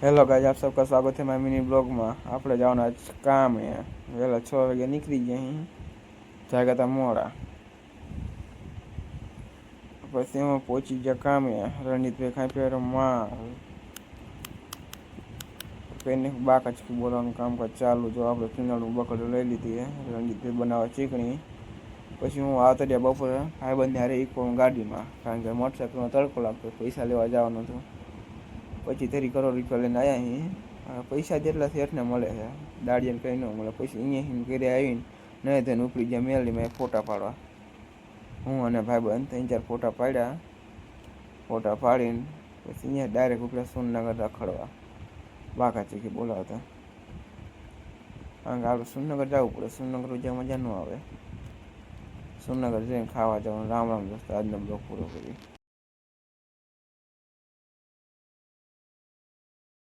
Hello guys, आप सबका स्वागत है माय मिनी ब्लॉग में। आप जाओ आज काम है वेला 6 वागे निकली गए जाएगा था मोड़ा पी हम पहुंची गया काम है रणजीत भाई खाई पे मार कहीं बाका चीकी बोला काम का चालू जो आप चूनाड़ू बकड़ो लई लीधी है रणजीत भाई बनावा चीकणी पी हूँ आता रहा बपोरे भाई बंद हारे एक गाड़ी में कारण के मोटरसाइकिल में तड़को लगतो पैसा लेवा जवानुं हतुं पछी 3 करोड़ रुपया लईने आया ही पैसा जेटला सेठने मळे छे दाड़ियाने कहीं न मळे पछी अहींया घरे आवीने नहीं थईने उपड़ी गया मेली में फोटा पाड़वा हूँ अने भाईबंध 3-4 फोटा पाड्या फोटा पाड़ीने पछी अहींया डायरेक्ट उपड्या सुरनगर रखड़वा बाका चीकी बोलावता कारण के आपणे सुरनगर जवुं पड़े सुरनगर ज्यां मजा न आवे सुरनगर जईने खावा जवानुं राम राम दोस्तो आजनो ब्लॉग पूरो करीए।